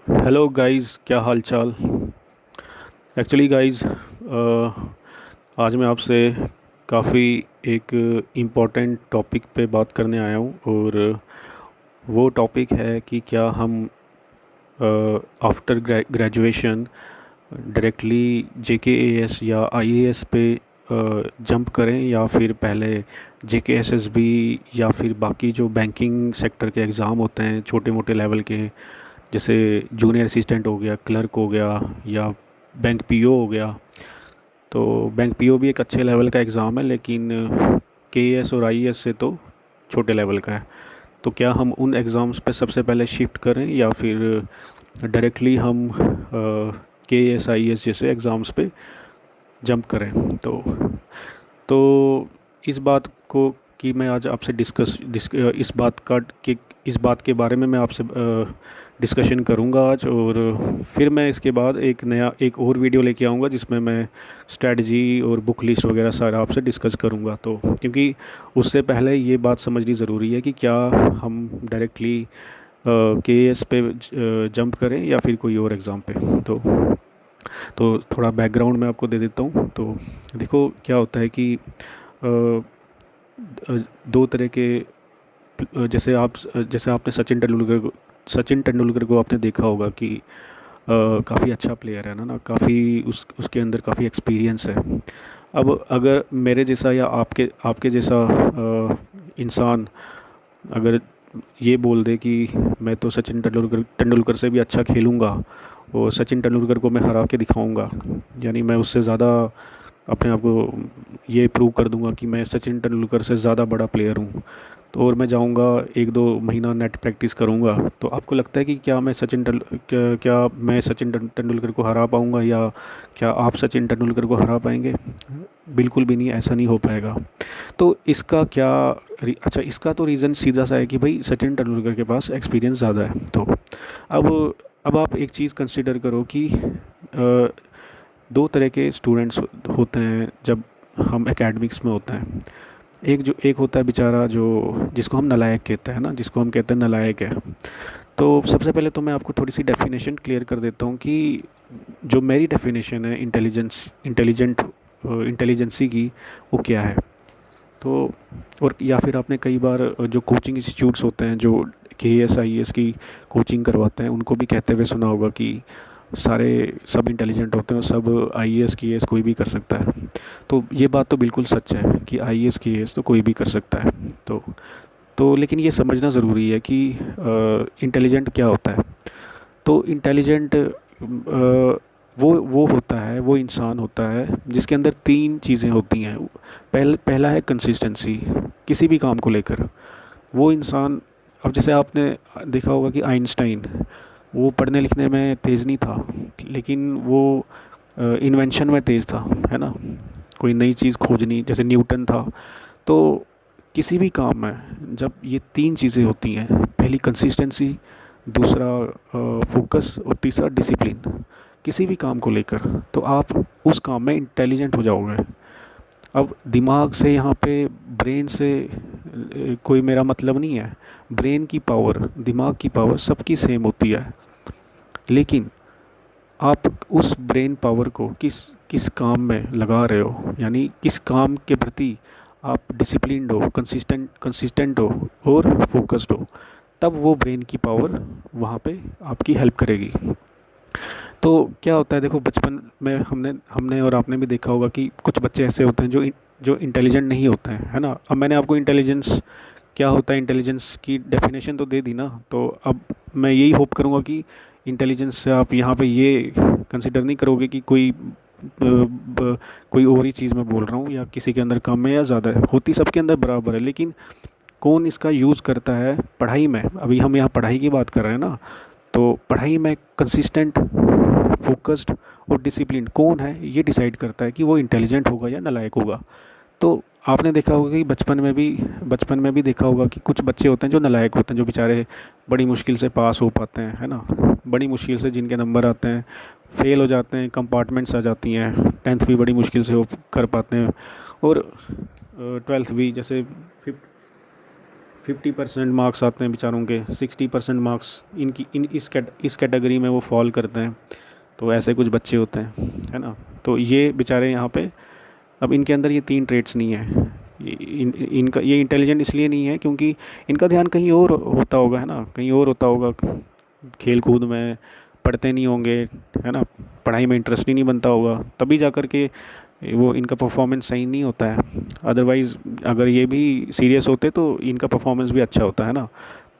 Hello guys, क्या हाल चाल। Actually guys, आज मैं आपसे काफ़ी एक इम्पोर्टेंट टॉपिक पे बात करने आया हूँ। और वो टॉपिक है कि क्या हम आफ्टर ग्रेजुएशन डायरेक्टली जेकेएएस या आईएएस पे जंप करें, या फिर पहले जेकेएसएसबी या फिर बाकी जो बैंकिंग सेक्टर के एग्ज़ाम होते हैं छोटे मोटे लेवल के, जैसे जूनियर असिस्टेंट हो गया, क्लर्क हो गया, या बैंक पीओ हो गया। तो बैंक पीओ भी एक अच्छे लेवल का एग्ज़ाम है, लेकिन केएएस और आईएएस से तो छोटे लेवल का है। तो क्या हम उन एग्ज़ाम्स पे सबसे पहले शिफ्ट करें, या फिर डायरेक्टली हम केएएस आईएएस जैसे एग्ज़ाम्स पे जंप करें। तो इस बात को कि मैं आज आपसे इस बात के बारे में मैं आपसे डिस्कशन करूंगा आज। और फिर मैं इसके बाद एक और वीडियो लेके आऊँगा जिसमें मैं स्ट्रेटजी और बुक लिस्ट वगैरह सारा आपसे डिस्कस करूंगा। तो क्योंकि उससे पहले ये बात समझनी ज़रूरी है कि क्या हम डायरेक्टली केएएस पे जंप करें या फिर कोई और एग्ज़ाम पे। तो थोड़ा बैकग्राउंड मैं आपको दे देता हूँ। तो देखो क्या होता है कि दो तरह के जैसे आपने सचिन तेंदुलकर को आपने देखा होगा कि काफ़ी अच्छा प्लेयर है ना काफ़ी उसके अंदर काफ़ी एक्सपीरियंस है। अब अगर मेरे जैसा या आपके आपके जैसा इंसान अगर ये बोल दे कि मैं तो सचिन तेंदुलकर से भी अच्छा खेलूँगा और सचिन तेंदुलकर को मैं हरा के दिखाऊंगा, यानी मैं उससे ज़्यादा अपने आप को ये प्रूव कर दूंगा कि मैं सचिन तेंदुलकर से ज़्यादा बड़ा प्लेयर हूँ। तो और मैं जाऊंगा, एक दो महीना नेट प्रैक्टिस करूंगा। तो आपको लगता है कि क्या मैं सचिन तेंदुलकर को हरा पाऊंगा, या क्या आप सचिन तेंदुलकर को हरा पाएंगे? बिल्कुल भी नहीं, ऐसा नहीं हो पाएगा। तो अच्छा, इसका तो रीज़न सीधा सा है कि भाई सचिन तेंदुलकर के पास एक्सपीरियंस ज़्यादा है। तो अब अब आप एक चीज़ कंसिडर करो कि दो तरह के स्टूडेंट्स होते हैं जब हम एकेडमिक्स में होते हैं। एक होता है बेचारा जो जिसको हम नालायक कहते हैं ना, जिसको हम कहते हैं नालायक है। तो सबसे पहले तो मैं आपको थोड़ी सी डेफिनेशन क्लियर कर देता हूँ कि जो मेरी डेफिनेशन है इंटेलिजेंसी की, वो क्या है। तो और या फिर आपने कई बार जो कोचिंग इंस्टीट्यूट्स होते हैं जो के एस आई एस की कोचिंग करवाते हैं, उनको भी कहते हुए सुना होगा कि सब इंटेलिजेंट होते हैं, सब आई एस की एस कोई भी कर सकता है। तो ये बात तो बिल्कुल सच है कि आई एस की एस तो कोई भी कर सकता है। तो लेकिन ये समझना ज़रूरी है कि इंटेलिजेंट क्या होता है। तो इंटेलिजेंट वो होता है, वो इंसान होता है जिसके अंदर तीन चीज़ें होती हैं। पहला है कंसिस्टेंसी, किसी भी काम को लेकर वो इंसान। अब जैसे आपने देखा होगा कि आइंस्टाइन, वो पढ़ने लिखने में तेज़ नहीं था, लेकिन वो इन्वेंशन में तेज़ था, है ना। कोई नई चीज़ खोजनी, जैसे न्यूटन था। तो किसी भी काम में जब ये तीन चीज़ें होती हैं, पहली कंसिस्टेंसी, दूसरा फोकस, और तीसरा डिसिप्लिन, किसी भी काम को लेकर, तो आप उस काम में इंटेलिजेंट हो जाओगे। अब दिमाग से यहाँ पे, ब्रेन से कोई मेरा मतलब नहीं है। ब्रेन की पावर, दिमाग की पावर सबकी सेम होती है, लेकिन आप उस ब्रेन पावर को किस किस काम में लगा रहे हो, यानी किस काम के प्रति आप डिसिप्लिन्ड हो, कंसिस्टेंट हो और फोकस्ड हो, तब वो ब्रेन की पावर वहाँ पे आपकी हेल्प करेगी। तो क्या होता है, देखो बचपन में हमने हमने और आपने भी देखा होगा कि कुछ बच्चे ऐसे होते हैं जो इंटेलिजेंट नहीं होते हैं, है ना। अब मैंने आपको इंटेलिजेंस क्या होता है, इंटेलिजेंस की डेफिनेशन तो दे दी ना। तो अब मैं यही होप करूँगा कि इंटेलिजेंस से आप यहाँ पे ये कंसिडर नहीं करोगे कि कोई और ही चीज़ मैं बोल रहा हूँ, या किसी के अंदर कम है या ज़्यादा है, होती सबके अंदर बराबर है। लेकिन कौन इसका यूज़ करता है पढ़ाई में, अभी हम यहाँ पढ़ाई की बात कर रहे हैं ना। तो पढ़ाई में कंसिस्टेंट, फोकस्ड और डिसिप्लिन कौन है, ये डिसाइड करता है कि वो इंटेलिजेंट होगा या नालायक होगा। तो आपने देखा होगा कि बचपन में भी देखा होगा कि कुछ बच्चे होते हैं जो नालायक होते हैं, जो बेचारे बड़ी मुश्किल से पास हो पाते हैं, है ना। बड़ी मुश्किल से जिनके नंबर आते हैं, फेल हो जाते हैं, कंपार्टमेंट्स आ जाती हैं, टेंथ भी बड़ी मुश्किल से हो कर पाते हैं, और ट्वेल्थ भी, जैसे 50% मार्क्स आते हैं बेचारों के, 60% मार्क्स इनकी इस कैटेगरी में वो फॉल करते हैं। तो ऐसे कुछ बच्चे होते हैं, है ना। तो ये बेचारे यहाँ पे, अब इनके अंदर ये तीन ट्रेड्स नहीं है। इनका ये इंटेलिजेंट इसलिए नहीं है क्योंकि इनका ध्यान कहीं और होता होगा, है ना, कहीं और होता होगा, खेल कूद में, पढ़ते नहीं होंगे, है ना, पढ़ाई में इंटरेस्ट ही नहीं बनता होगा, तभी जा कर के वो इनका परफॉर्मेंस सही नहीं होता है। अदरवाइज़ अगर ये भी सीरियस होते तो इनका परफॉर्मेंस भी अच्छा होता है ना।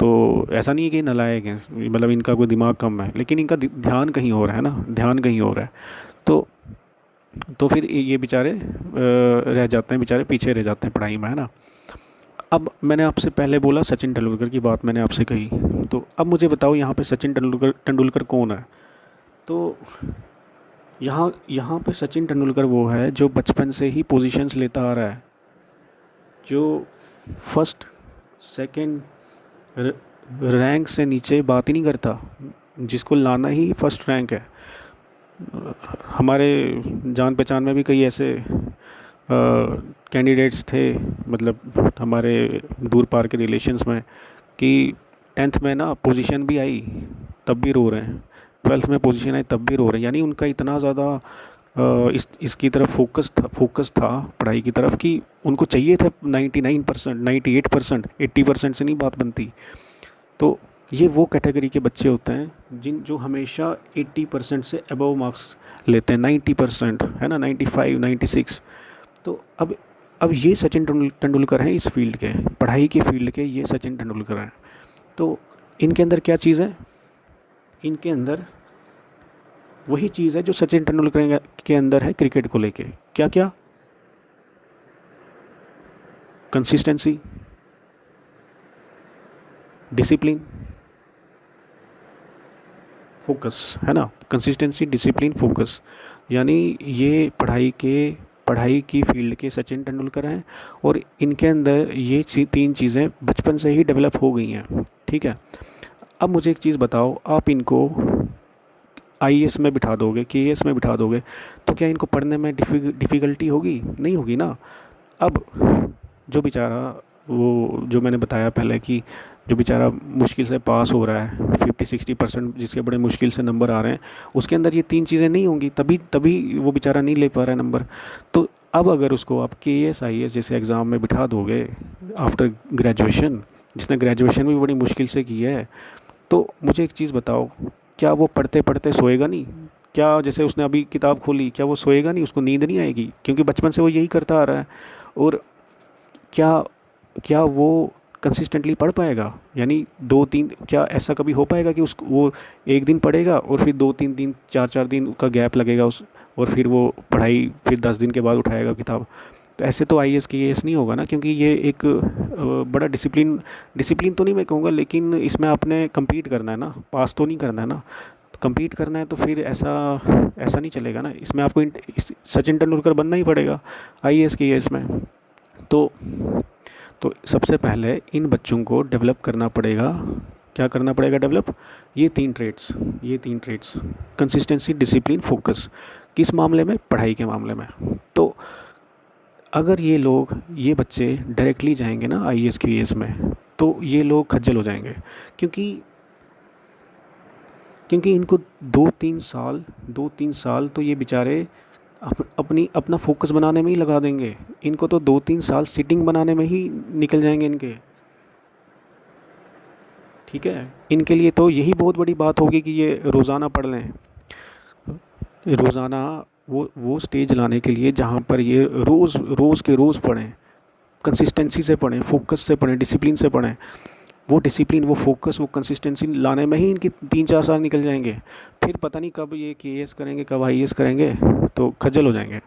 तो ऐसा नहीं है कि नालायक हैं, मतलब इनका कोई दिमाग कम है, लेकिन इनका ध्यान कहीं और है ना, ध्यान कहीं और है। तो फिर ये बेचारे रह जाते हैं, बेचारे पीछे रह जाते हैं पढ़ाई में, है ना। अब मैंने आपसे पहले बोला सचिन तेंदुलकर की बात मैंने आपसे कही, तो अब मुझे बताओ यहाँ पे सचिन तेंदुलकर कौन है। तो यहाँ यहाँ पे सचिन तेंदुलकर वो है जो बचपन से ही पोजीशंस लेता आ रहा है, जो फर्स्ट सेकंड रैंक से नीचे बात ही नहीं करता, जिसको लाना ही फर्स्ट रैंक है। हमारे जान पहचान में भी कई ऐसे कैंडिडेट्स थे, मतलब हमारे दूर पार के रिलेशंस में, कि 10th में ना पोजीशन भी आई तब भी रो रहे हैं, 12th में पोजीशन आई तब भी रो रहे हैं। यानी उनका इतना ज़्यादा इसकी तरफ फोकस था पढ़ाई की तरफ कि उनको चाहिए था 99%, 98%, 80% से नहीं बात बनती। तो ये वो कैटेगरी के बच्चे होते हैं जो हमेशा 80% से अबव मार्क्स लेते हैं, 90%, है ना, 95, 96। तो अब ये सचिन तेंदुलकर हैं इस फील्ड के, पढ़ाई के फील्ड के, ये सचिन तेंदुलकर हैं। तो इनके अंदर क्या चीज़ है, इनके अंदर वही चीज़ है जो सचिन तेंदुलकर के अंदर है क्रिकेट को लेके। क्या क्या? कंसिस्टेंसी, डिसिप्लिन, फोकस, है ना। कंसिस्टेंसी, डिसिप्लिन, फोकस, यानी ये पढ़ाई की फील्ड के सचिन तेंदुलकर हैं, और इनके अंदर ये तीन चीज़ें बचपन से ही डेवलप हो गई हैं, ठीक है। अब मुझे एक चीज़ बताओ, आप इनको आईएएस में बिठा दोगे, केएएस में बिठा दोगे, तो क्या इनको पढ़ने में डिफ़िकल्टी होगी? नहीं होगी ना। अब जो बेचारा, वो जो मैंने बताया पहले कि जो बेचारा मुश्किल से पास हो रहा है, 50-60%, जिसके बड़े मुश्किल से नंबर आ रहे हैं, उसके अंदर ये तीन चीज़ें नहीं होंगी, तभी वो बेचारा नहीं ले पा रहा है नंबर। तो अब अगर उसको आप केएएस आईएएस जैसे एग्ज़ाम में बिठा दोगे आफ्टर ग्रेजुएशन, जिसने ग्रेजुएशन भी बड़ी मुश्किल से की है, तो मुझे एक चीज़ बताओ, क्या वो पढ़ते पढ़ते सोएगा नहीं? क्या जैसे उसने अभी किताब खोली, क्या वो सोएगा नहीं? उसको नींद नहीं आएगी? क्योंकि बचपन से वो यही करता आ रहा है। और क्या क्या वो कंसिस्टेंटली पढ़ पाएगा? यानी 2-3, क्या ऐसा कभी हो पाएगा कि वो एक दिन पढ़ेगा और फिर 2-3 दिन, 4-4 दिन का गैप लगेगा और फिर वो पढ़ाई फिर 10 दिन के बाद उठाएगा किताब? तो ऐसे तो आईएएस केएएस नहीं होगा ना, क्योंकि ये एक बड़ा डिसिप्लिन तो नहीं मैं कहूँगा, लेकिन इसमें आपने कम्पीट करना है ना, पास तो नहीं करना है ना। तो कम्पीट करना है तो फिर ऐसा नहीं चलेगा ना, इसमें आपको सचिन तेंदुलकर बनना ही पड़ेगा आईएएस केएएस में। तो सबसे पहले इन बच्चों को डेवलप करना पड़ेगा। क्या करना पड़ेगा डेवलप? ये तीन ट्रेड्स, कंसिस्टेंसी, डिसिप्लिन, फोकस। किस मामले में? पढ़ाई के मामले में। तो अगर ये बच्चे डायरेक्टली जाएंगे ना आईएएस केएएस में, तो ये लोग खज्जल हो जाएंगे, क्योंकि इनको 2-3 साल तो ये बेचारे अपना फोकस बनाने में ही लगा देंगे। इनको तो 2-3 साल सिटिंग बनाने में ही निकल जाएंगे इनके, ठीक है। इनके लिए तो यही बहुत बड़ी बात होगी कि ये रोज़ाना पढ़ लें, रोज़ाना वो स्टेज लाने के लिए जहाँ पर ये रोज़ के रोज़ पढ़ें, कंसिस्टेंसी से पढ़ें, फोकस से पढ़ें, डिसिप्लिन से पढ़ें। वो डिसिप्लिन, वो फोकस, वो कंसिस्टेंसी लाने में ही इनके 3-4 साल निकल जाएंगे। फिर पता नहीं कब ये केएएस करेंगे, कब आईएएस करेंगे, तो खज्जल हो जाएंगे।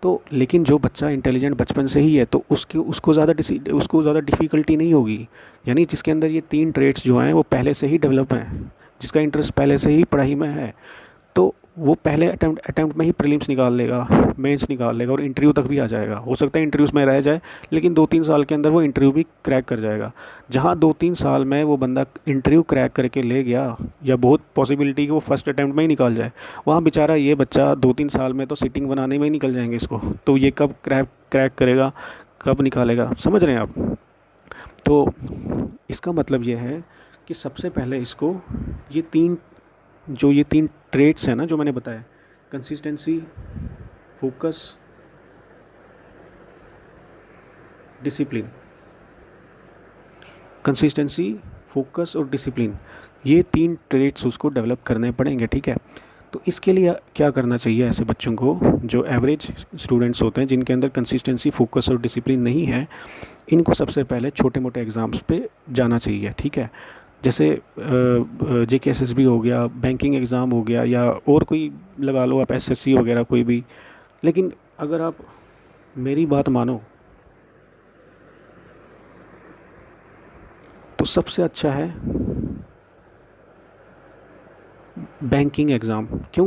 तो लेकिन जो बच्चा इंटेलिजेंट बचपन से ही है, तो उसको ज़्यादा डिफ़िकल्टी नहीं होगी। यानी जिसके अंदर ये तीन ट्रेड्स जो हैं वो पहले से ही डेवलप हैं, जिसका इंटरेस्ट पहले से ही पढ़ाई में है, तो वो पहले अटैम्प्ट में ही प्रीलिम्स निकाल लेगा, मेंस निकाल लेगा और इंटरव्यू तक भी आ जाएगा। हो सकता है इंटरव्यूज़ में रह जाए, लेकिन 2-3 साल के अंदर वो इंटरव्यू भी क्रैक कर जाएगा। जहाँ 2-3 साल में वो बंदा इंटरव्यू क्रैक करके ले गया, या बहुत पॉसिबिलिटी कि वो फर्स्ट अटैम्प्ट में ही निकाल जाए, वहाँ बेचारा ये बच्चा 2-3 साल में तो सिटिंग बनाने में ही निकल जाएंगे इसको। तो ये कब क्रैक करेगा, कब निकालेगा? समझ रहे हैं आप? तो इसका मतलब ये है कि सबसे पहले इसको ये तीन ये तीन ट्रेट्स हैं ना जो मैंने बताया, consistency, focus, discipline, consistency, focus और डिसिप्लिन, ये तीन ट्रेट्स उसको डेवलप करने पड़ेंगे, ठीक है। तो इसके लिए क्या करना चाहिए ऐसे बच्चों को जो एवरेज स्टूडेंट्स होते हैं, जिनके अंदर कंसिस्टेंसी, फोकस और डिसिप्लिन नहीं है, इनको सबसे पहले छोटे मोटे एग्ज़ाम्स पे जाना चाहिए, ठीक है। जैसे JKSSB हो गया, बैंकिंग एग्ज़ाम हो गया, या और कोई लगा लो आप SSC वगैरह कोई भी। लेकिन अगर आप मेरी बात मानो तो सबसे अच्छा है बैंकिंग एग्ज़ाम। क्यों?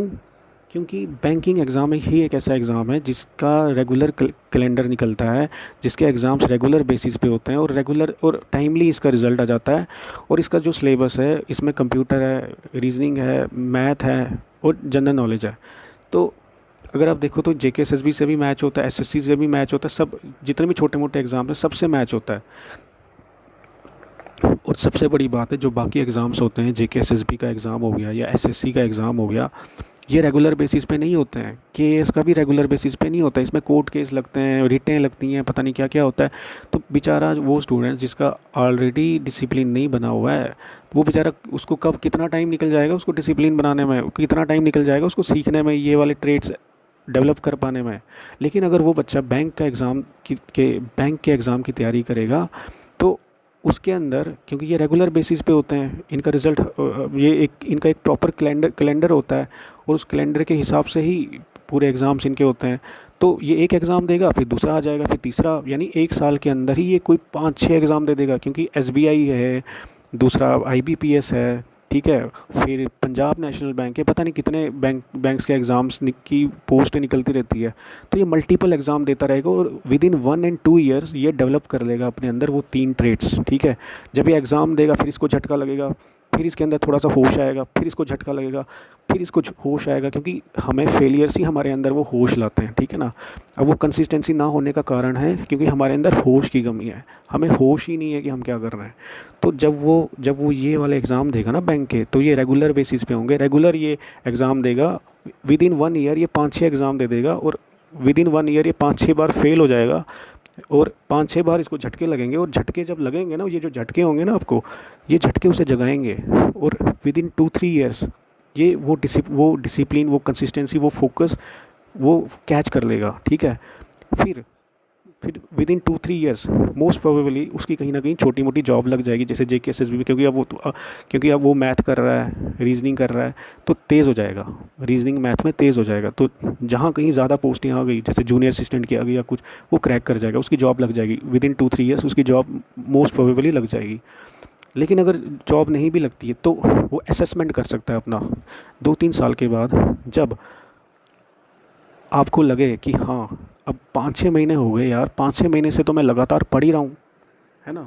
क्योंकि बैंकिंग एग्ज़ाम ही एक ऐसा एग्ज़ाम है जिसका रेगुलर कैलेंडर निकलता है, जिसके एग्ज़ाम्स रेगुलर बेसिस पे होते हैं और रेगुलर और टाइमली इसका रिज़ल्ट आ जाता है। और इसका जो सिलेबस है, इसमें कंप्यूटर है, रीजनिंग है, मैथ है और जनरल नॉलेज है। तो अगर आप देखो तो JKSSB से भी मैच होता है, SSC से भी मैच होता है, सब जितने भी छोटे मोटे एग्ज़ाम हैं सबसे मैच होता है। और सबसे बड़ी बात है, जो बाकी एग्ज़ाम्स होते हैं, JKSSB का एग्ज़ाम हो गया या SSC का एग्ज़ाम हो गया, ये रेगुलर बेसिस पे नहीं होते हैं। KAS का भी रेगुलर बेसिस पे नहीं होता है, इसमें कोर्ट केस लगते हैं, रिटें लगती हैं, पता नहीं क्या क्या होता है। तो बेचारा वो स्टूडेंट जिसका ऑलरेडी डिसिप्लिन नहीं बना हुआ है, वो बेचारा उसको कब कितना टाइम निकल जाएगा उसको डिसिप्लिन बनाने में, कितना टाइम निकल जाएगा उसको सीखने में, ये वाले ट्रेड्स डेवलप कर पाने में। लेकिन अगर वो बच्चा बैंक के एग्ज़ाम की तैयारी करेगा तो उसके अंदर, क्योंकि ये रेगुलर बेसिस पे होते हैं, इनका रिज़ल्ट ये एक इनका एक प्रॉपर कैलेंडर होता है और उस कैलेंडर के हिसाब से ही पूरे एग्ज़ाम्स इनके होते हैं। तो ये एक एग्ज़ाम देगा, फिर दूसरा आ जाएगा, फिर तीसरा, यानी एक साल के अंदर ही ये कोई 5-6 एग्ज़ाम दे देगा। क्योंकि SBI है, दूसरा IBPS है, ठीक है, फिर पंजाब नेशनल बैंक है, पता नहीं कितने बैंक्स के एग्ज़ाम्स की पोस्ट निकलती रहती है। तो ये मल्टीपल एग्ज़ाम देता रहेगा और विद इन 1 and 2 ईयर्स ये डेवलप कर लेगा अपने अंदर वो तीन ट्रेड्स, ठीक है। जब ये एग्ज़ाम देगा फिर इसको झटका लगेगा, फिर इसके अंदर थोड़ा सा होश आएगा, फिर इसको झटका लगेगा, फिर इसको होश आएगा, क्योंकि हमें फेलियर्स ही हमारे अंदर वो होश लाते हैं, ठीक है ना। अब वो कंसिस्टेंसी ना होने का कारण है क्योंकि हमारे अंदर होश की कमी है, हमें होश ही नहीं है कि हम क्या कर रहे हैं। तो जब वो ये वाले एग्ज़ाम देगा ना बैंक के, तो ये रेगुलर बेसिस पे होंगे, रेगुलर ये एग्ज़ाम देगा, विद इन 1 ईयर ये 5-6 एग्ज़ाम दे देगा और विद इन 1 ईयर ये 5-6 बार फेल हो जाएगा और 5-6 बार इसको झटके लगेंगे। और झटके जब लगेंगे ना, ये जो झटके होंगे ना आपको, ये झटके उसे जगाएंगे और विद इन 2-3 ईयर्स ये वो डिसिप्लिन, वो कंसिस्टेंसी, वो फोकस वो कैच कर लेगा, ठीक है। फिर with in 2-3 years most probably उसकी कहीं ना कहीं छोटी मोटी जॉब लग जाएगी, जैसे JKSSB में। क्योंकि अब वो मैथ कर रहा है, रीजनिंग कर रहा है, तो तेज़ हो जाएगा, रीजनिंग मैथ में तेज़ हो जाएगा। तो जहाँ कहीं ज़्यादा पोस्टें आ गई, जैसे जूनियर असिस्टेंट की आ गई या कुछ, वो क्रैक कर जाएगा, उसकी जॉब लग जाएगी, विद इन 2-3 ईयर्स उसकी जॉब मोस्ट प्रोबेबली लग जाएगी। लेकिन अगर जॉब नहीं भी लगती है तो वो असेसमेंट कर सकता है अपना 2-3 साल के बाद, जब आपको लगे कि हाँ अब 5-6 महीने हो गए यार, 5-6 महीने से तो मैं लगातार पढ़ ही रहा हूँ, है ना।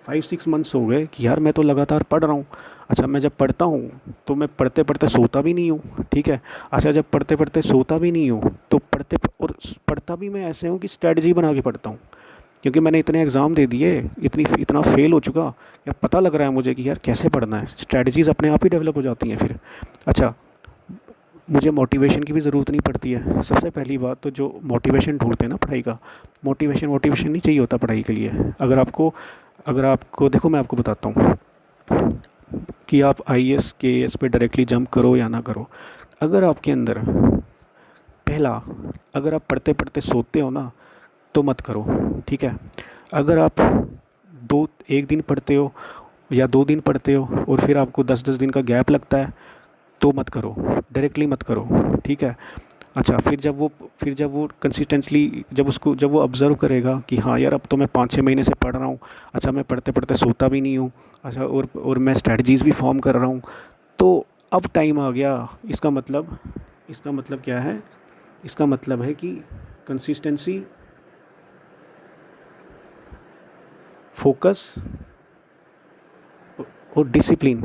5-6 मंथ्स हो गए कि यार मैं तो लगातार पढ़ रहा हूँ। अच्छा, मैं जब पढ़ता हूँ तो मैं पढ़ते पढ़ते सोता भी नहीं हूँ, ठीक है। अच्छा, जब पढ़ते पढ़ते सोता भी नहीं हूँ तो पढ़ता भी मैं ऐसे हूँ कि स्ट्रेटजी बना के पढ़ता हूँ, क्योंकि मैंने इतने एग्ज़ाम दे दिए, इतना फेल हो चुका, या पता लग रहा है मुझे कि यार कैसे पढ़ना है, स्ट्रेटजीज़ अपने आप ही डेवलप हो जाती हैं फिर। अच्छा, मुझे मोटिवेशन की भी ज़रूरत नहीं पड़ती है। सबसे पहली बात तो जो मोटिवेशन ढूंढते हैं ना पढ़ाई का, मोटिवेशन नहीं चाहिए होता पढ़ाई के लिए। अगर आपको देखो, मैं आपको बताता हूँ कि आप IAS KAS पे डायरेक्टली जंप करो या ना करो। अगर आपके अंदर पहला, अगर आप पढ़ते पढ़ते सोते हो ना तो मत करो, ठीक है। अगर आप एक दिन पढ़ते हो या 2 दिन पढ़ते हो और फिर आपको 10-10 दिन का गैप लगता है तो मत करो, डायरेक्टली मत करो, ठीक है। अच्छा, फिर जब वो कंसिस्टेंटली जब वो ऑब्ज़र्व करेगा कि हाँ यार अब तो मैं 5-6 महीने से पढ़ रहा हूँ, अच्छा मैं पढ़ते पढ़ते सोता भी नहीं हूँ, अच्छा और मैं स्ट्रेटजीज़ भी फॉर्म कर रहा हूँ, तो अब टाइम आ गया। इसका मतलब क्या है? इसका मतलब है कि कंसिस्टेंसी, फोकस और डिसिप्लिन,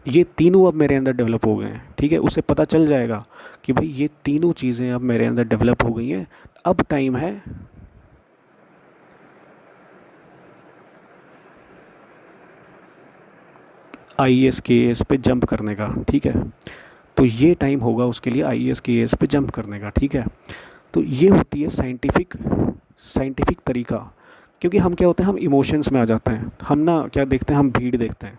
ये तीनों अब मेरे अंदर डेवलप हो गए हैं, ठीक है। उसे पता चल जाएगा कि भाई ये तीनों चीज़ें अब मेरे अंदर डेवलप हो गई हैं, अब टाइम है आईएएस केएएस पे जंप करने का, ठीक है। तो ये टाइम होगा उसके लिए आईएएस केएएस पे जंप करने का, ठीक है। तो ये होती है साइंटिफिक साइंटिफिक तरीका। क्योंकि हम क्या होते हैं, हम इमोशंस में आ जाते हैं, हम ना क्या देखते हैं, हम भीड़ देखते हैं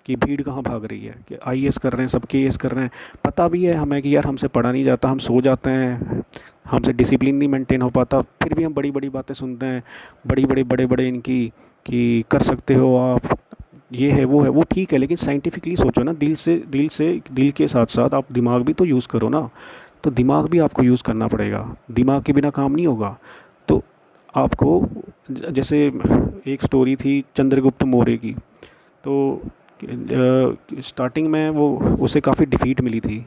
कि भीड़ कहाँ भाग रही है, कि आईएएस कर रहे हैं, सब केएएस कर रहे हैं। पता भी है हमें कि यार हमसे पढ़ा नहीं जाता, हम सो जाते हैं, हमसे डिसिप्लिन नहीं मेंटेन हो पाता, फिर भी हम बड़ी बड़ी बातें सुनते हैं, बड़ी बड़ी बड़े बड़े इनकी कि कर सकते हो आप, ये है वो ठीक है। लेकिन साइंटिफिकली सोचो ना, दिल के साथ साथ आप दिमाग भी तो यूज़ करो ना। तो दिमाग भी आपको यूज़ करना पड़ेगा, दिमाग के बिना काम नहीं होगा। तो आपको जैसे एक स्टोरी थी चंद्रगुप्त मौर्य की। तो स्टार्टिंग में वो उसे काफ़ी डिफीट मिली थी।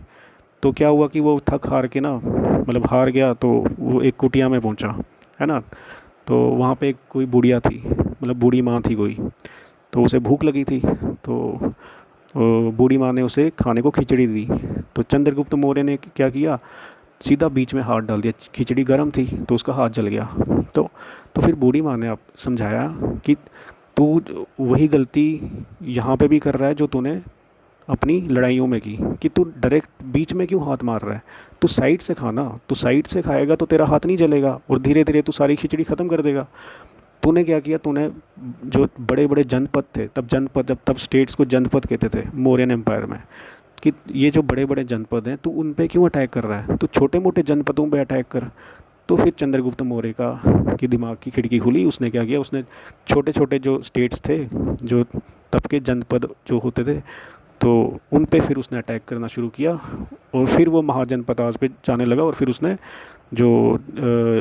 तो क्या हुआ कि वो थक हार के ना, मतलब हार गया, तो वो एक कुटिया में पहुंचा, है ना। तो वहाँ पे कोई बुढ़िया थी, मतलब बूढ़ी माँ थी कोई। तो उसे भूख लगी थी, तो बूढ़ी माँ ने उसे खाने को खिचड़ी दी। तो चंद्रगुप्त मौर्य ने क्या किया, सीधा बीच में हाथ डाल दिया। खिचड़ी गर्म थी तो उसका हाथ जल गया। तो तो फिर बूढ़ी माँ ने आप समझाया कि तू वही गलती यहाँ पे भी कर रहा है जो तूने अपनी लड़ाइयों में की, कि तू डायरेक्ट बीच में क्यों हाथ मार रहा है। तू साइड से खाना, तू साइड से खाएगा तो तेरा हाथ नहीं जलेगा और धीरे धीरे तू सारी खिचड़ी ख़त्म कर देगा। तूने क्या किया, तूने जो बड़े बड़े जनपद थे, तब जनपद, जब तब स्टेट्स को जनपद कहते थे मौर्यन एम्पायर में, कि ये जो बड़े बड़े जनपद हैं, तू उन पे क्यों अटैक कर रहा है, तू छोटे मोटे जनपदों पे अटैक कर। तो फिर चंद्रगुप्त मौर्य की दिमाग की खिड़की खुली। उसने क्या किया, उसने छोटे छोटे जो स्टेट्स थे, जो तब के जनपद जो होते थे, तो उन पे फिर उसने अटैक करना शुरू किया। और फिर वो महाजनपद आज पे जाने लगा। और फिर उसने जो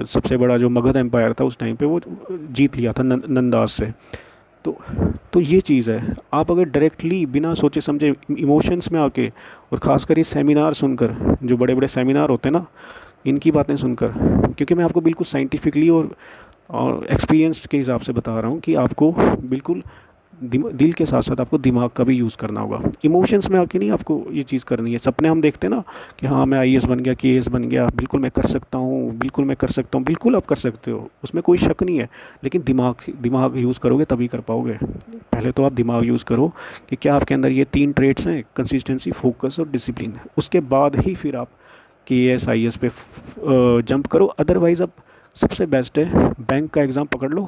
सबसे बड़ा जो मगध एम्पायर था उस टाइम पे, वो जीत लिया था नंदास से। तो तो ये चीज़ है, आप अगर डायरेक्टली बिना सोचे समझे इमोशंस में आके, और ख़ासकर ये सेमिनार सुनकर, जो बड़े बड़े सेमिनार होते हैं ना, इनकी बातें सुनकर, क्योंकि मैं आपको बिल्कुल साइंटिफिकली और एक्सपीरियंस के हिसाब से बता रहा हूँ कि आपको बिल्कुल दिल के साथ साथ आपको दिमाग का भी यूज़ करना होगा। इमोशंस में आके नहीं आपको ये चीज़ करनी है। सपने हम देखते हैं ना कि हाँ मैं आईएएस बन गया, केएएस बन गया, बिल्कुल मैं कर सकता हूँ, बिल्कुल मैं कर सकता हूँ, बिल्कुल आप कर सकते हो, उसमें कोई शक नहीं है। लेकिन दिमाग यूज़ करोगे तभी कर पाओगे। पहले तो आप दिमाग यूज़ करो कि क्या आपके अंदर ये 3 ट्रेड्स हैं, कंसिस्टेंसी, फोकस और डिसिप्लिन। उसके बाद ही फिर आप केएएस आईएएस पे जंप करो। अदरवाइज़ अब सबसे बेस्ट है बैंक का एग्ज़ाम पकड़ लो,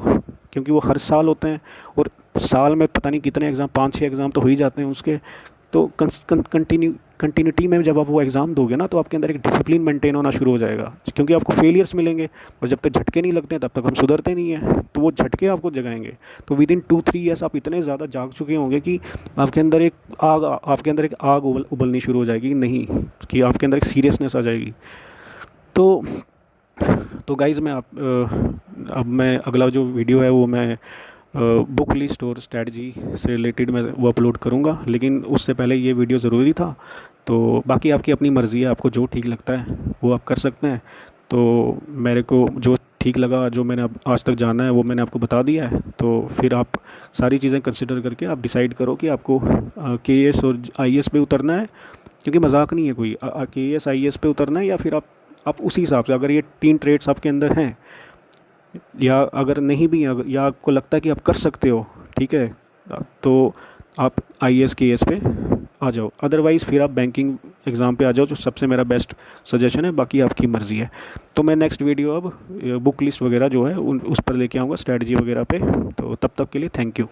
क्योंकि वो हर साल होते हैं, और साल में पता नहीं कितने एग्ज़ाम, 5-6 एग्ज़ाम तो हो ही जाते हैं उसके। तो कंटिन्यूटी में जब आप वो एग्ज़ाम दोगे ना, तो आपके अंदर एक डिसिप्लिन मेंटेन होना शुरू हो जाएगा। क्योंकि आपको फेलियर्स मिलेंगे, और जब तक झटके नहीं लगते हैं तब तक हम सुधरते नहीं हैं, तो वो झटके आपको जगाएंगे। तो विद इन 2-3 ईयर्स आप इतने ज़्यादा जाग चुके होंगे कि आपके अंदर एक आग उबलनी शुरू हो जाएगी, नहीं कि आपके अंदर एक सीरियसनेस आ जाएगी। तो गाइज़ अब मैं अगला जो वीडियो है वो मैं बुक लिस्ट और स्ट्रेटजी से रिलेटेड मैं वो अपलोड करूँगा। लेकिन उससे पहले ये वीडियो ज़रूरी था। तो बाकी आपकी अपनी मर्ज़ी है, आपको जो ठीक लगता है वो आप कर सकते हैं। तो मेरे को जो ठीक लगा, जो मैंने अब आज तक जाना है, वो मैंने आपको बता दिया है। तो फिर आप सारी चीज़ें कंसिडर करके आप डिसाइड करो कि आपको केएएस और आईएएस पे उतरना है, क्योंकि मजाक नहीं है कोई। केएएस आईएएस पे उतरना है, या फिर आप उसी हिसाब से, अगर ये 3 ट्रेड्स आपके अंदर हैं, या अगर नहीं भी अगर, या आपको लगता है कि आप कर सकते हो, ठीक है, तो आप आईएएस केएएस पे आ जाओ। अदरवाइज़ फिर आप बैंकिंग एग्ज़ाम पे आ जाओ, जो सबसे मेरा बेस्ट सजेशन है। बाकी आपकी मर्ज़ी है। तो मैं नेक्स्ट वीडियो अब बुक लिस्ट वगैरह जो है उस पर लेके आऊँगा, स्ट्रेटजी वगैरह पे। तो तब तक के लिए थैंक यू।